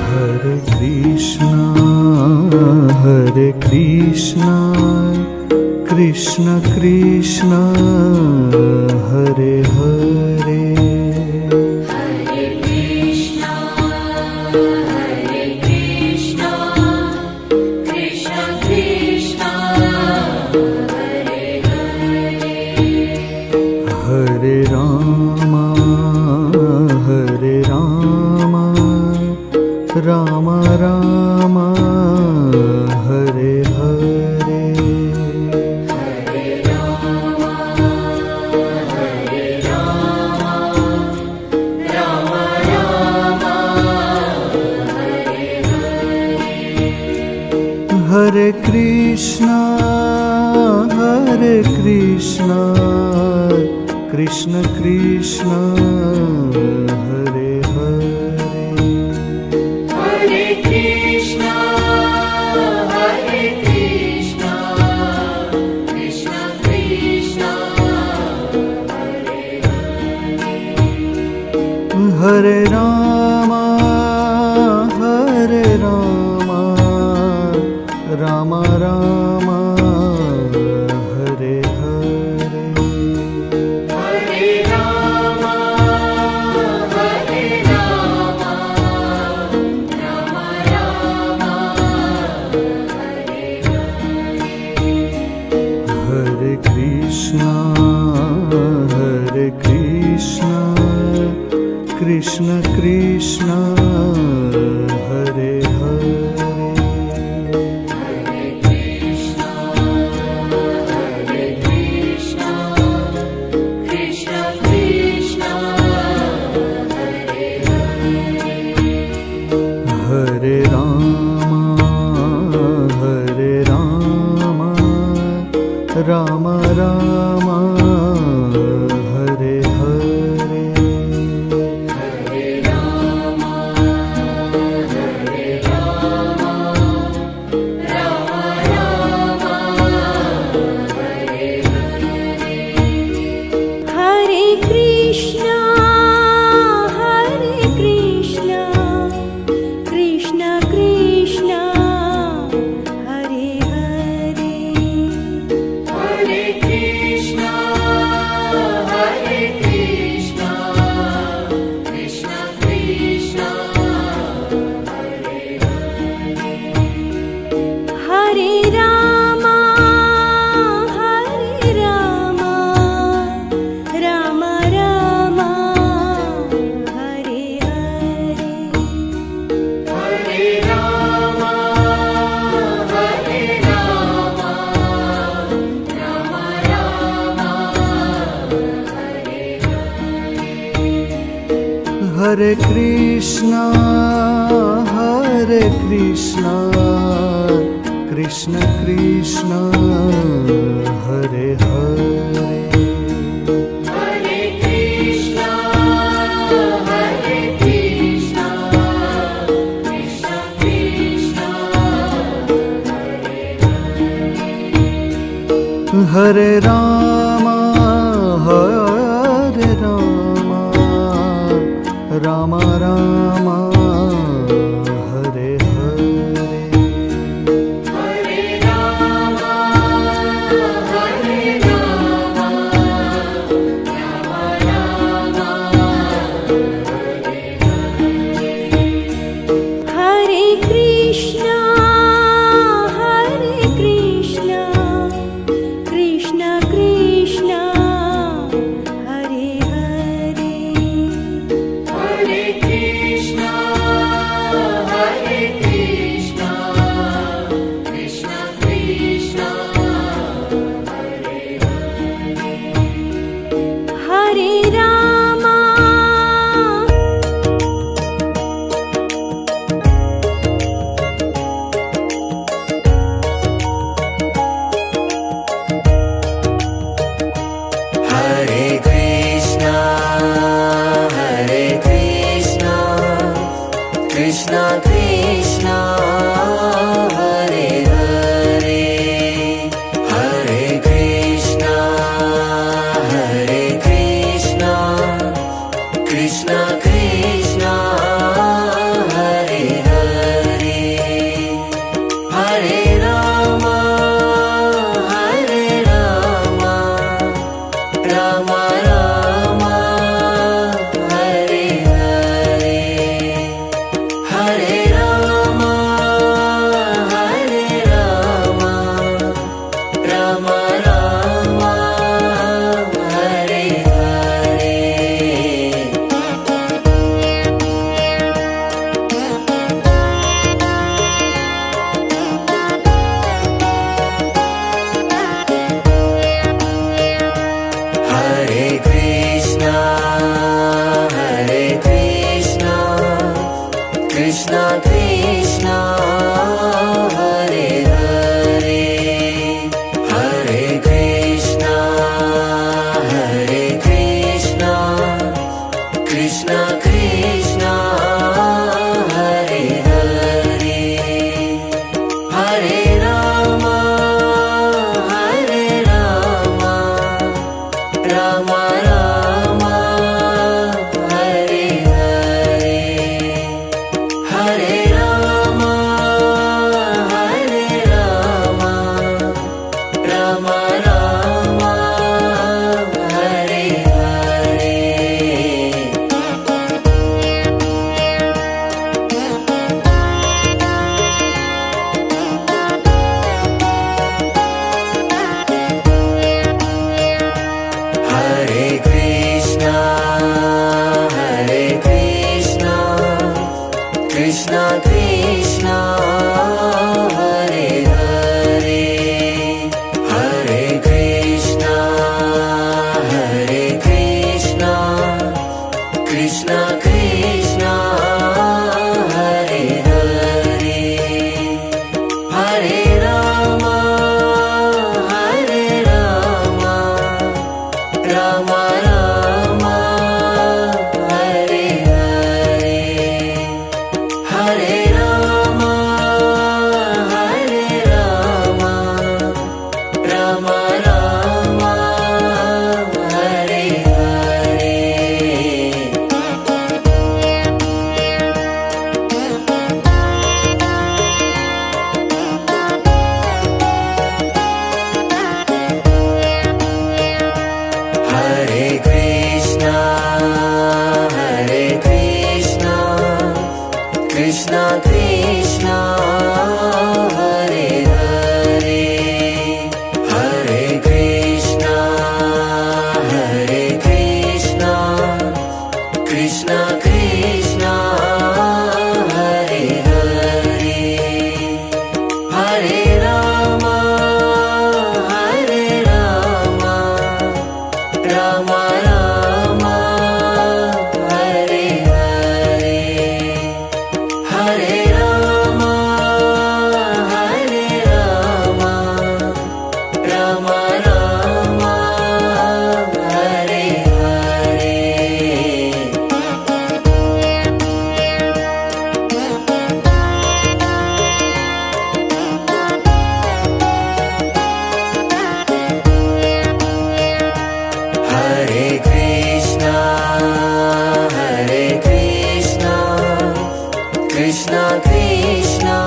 Hare Krishna, Krishna Krishna, Hare Hare. Hare Krishna, Krishna Krishna, Hare Hare. Hare Rama, Rama Rama, Hare Hare. Hare Rama, Rama Rama, Hare Hare. Hare Krishna, Krishna Krishna, Hare Hare. Hare Krishna, Krishna Krishna, Hare Hare. Hare Rama, Rama Rama, Hare Hare. Hare Rama, Rama Rama, Hare Hare. Hare Krishna, Krishna Krishna, Hare Hare. Hare Krishna, Krishna Krishna, Hare Hare. Hare Rama, Rama Rama, Hare Hare. Hare Rama, Rama Rama, Hare Hare. Hare Krishna, Krishna Krishna, Hare Hare. Hare Krishna, Krishna Krishna, Hare Hare. Hare Rama, Rama Rama, Hare Hare. Hare Rama, Rama Rama, Hare Hare. Hare Krishna, Krishna Krishna, Hare Hare. Hare Krishna, Krishna Krishna, Hare Hare. Hare Rama, Rama Rama, Hare Hare. Hare Rama, Rama Rama, Hare Hare. Hare Krishna, Krishna Krishna, Hare Hare. Hare Krishna, Krishna Krishna, Hare Hare. Hare Rama, Hare Krishna, Krishna Krishna, Hare Hare. Hare Krishna, Krishna Krishna, Hare Hare. Krishna Krishna Hare Hare Hare Krishna Hare Krishna Krishna Krishna Hare Hare Hare Rama Hare Rama Rama Rama Hare Hare Hare Rama Hare Rama Rama Rama Hare Hare Hare Krishna Krishna Krishna Hare Hare Hare Krishna Krishna Krishna Krishna Hare Hare Hare Rama Hare Rama Rama Rama Hare Hare Hare Rama Hare Rama Rama Rama Hare Hare Hare Krishna Krishna Krishna Hare Hare Hare Krishna Krishna Krishna Krishna Hare Hare Hare Rama Hare Rama Rama Rama Hare Hare Hare Rama Hare Rama Rama Rama Hare Hare Hare Krishna Krishna Krishna